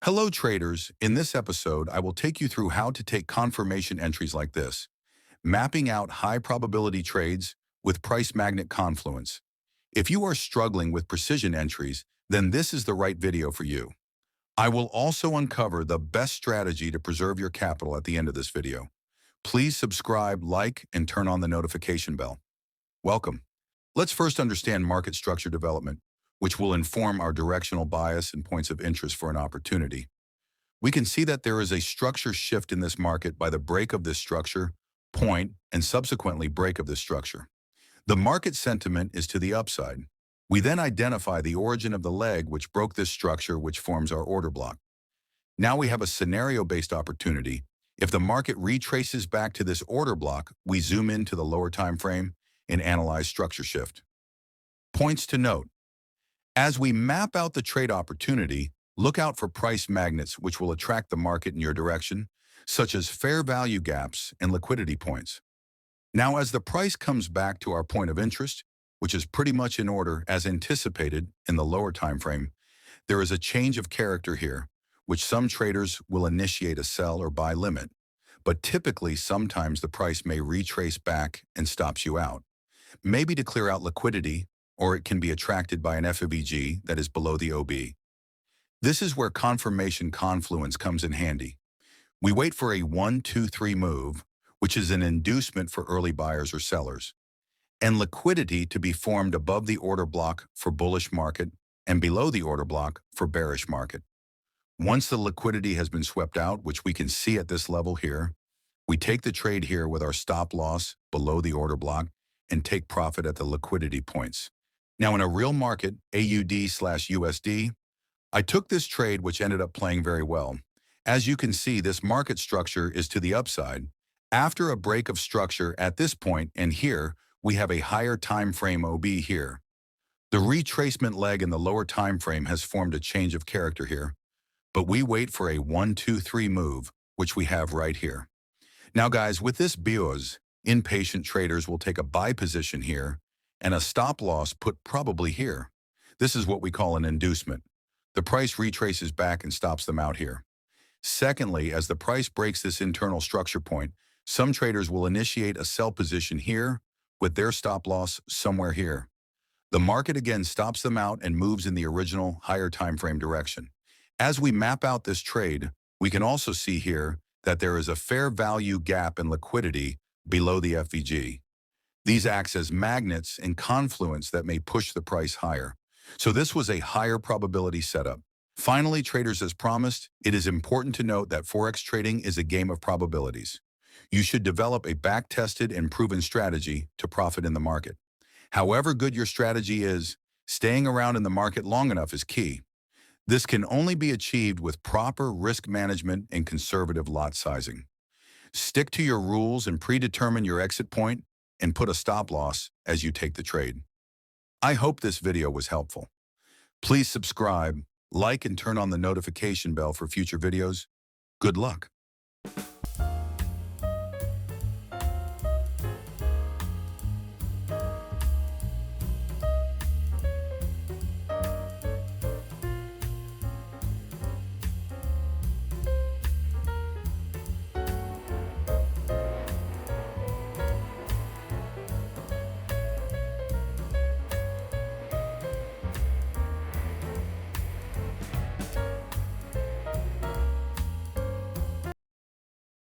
Hello traders, in this episode I will take you through how to take confirmation entries like this, mapping out high probability trades with price magnet confluence. If you are struggling with precision entries, then this is the right video for you. I will also uncover the best strategy to preserve your capital at the end of this video. Please subscribe, like, and turn on the notification bell. Welcome. Let's first understand market structure development, which will inform our directional bias and points of interest for an opportunity. We can see that there is a structure shift in this market by the break of this structure, point, and subsequently break of this structure. The market sentiment is to the upside. We then identify the origin of the leg which broke this structure, which forms our order block. Now we have a scenario-based opportunity. If the market retraces back to this order block, we zoom into the lower time frame and analyze structure shift. Points to note. As we map out the trade opportunity, look out for price magnets which will attract the market in your direction, such as fair value gaps and liquidity points. Now, as the price comes back to our point of interest, which is pretty much in order as anticipated in the lower time frame, there is a change of character here, which some traders will initiate a sell or buy limit. But typically, sometimes the price may retrace back and stops you out, maybe to clear out liquidity, or it can be attracted by an FOBG that is below the OB. This is where confirmation confluence comes in handy. We wait for a 1, 2, 3 move, which is an inducement for early buyers or sellers, and liquidity to be formed above the order block for bullish market and below the order block for bearish market. Once the liquidity has been swept out, which we can see at this level here, we take the trade here with our stop loss below the order block and take profit at the liquidity points. Now in a real market, AUD/USD, I took this trade which ended up playing very well. As you can see, this market structure is to the upside. After a break of structure at this point and here, we have a higher time frame OB here. The retracement leg in the lower time frame has formed a change of character here, but we wait for a 1, 2, 3 move, which we have right here. Now guys, with this BIOS, impatient traders will take a buy position here and a stop loss put probably here. This is what we call an inducement. The price retraces back and stops them out here. Secondly, as the price breaks this internal structure point, some traders will initiate a sell position here with their stop loss somewhere here. The market again stops them out and moves in the original higher time frame direction. As we map out this trade, we can also see here that there is a fair value gap in liquidity below the FVG. These act as magnets and confluence that may push the price higher. So this was a higher probability setup. Finally, traders, as promised, it is important to note that Forex trading is a game of probabilities. You should develop a back-tested and proven strategy to profit in the market. However good your strategy is, staying around in the market long enough is key. This can only be achieved with proper risk management and conservative lot sizing. Stick to your rules and predetermine your exit point and put a stop loss as you take the trade. I hope this video was helpful. Please subscribe, like, and turn on the notification bell for future videos. Good luck.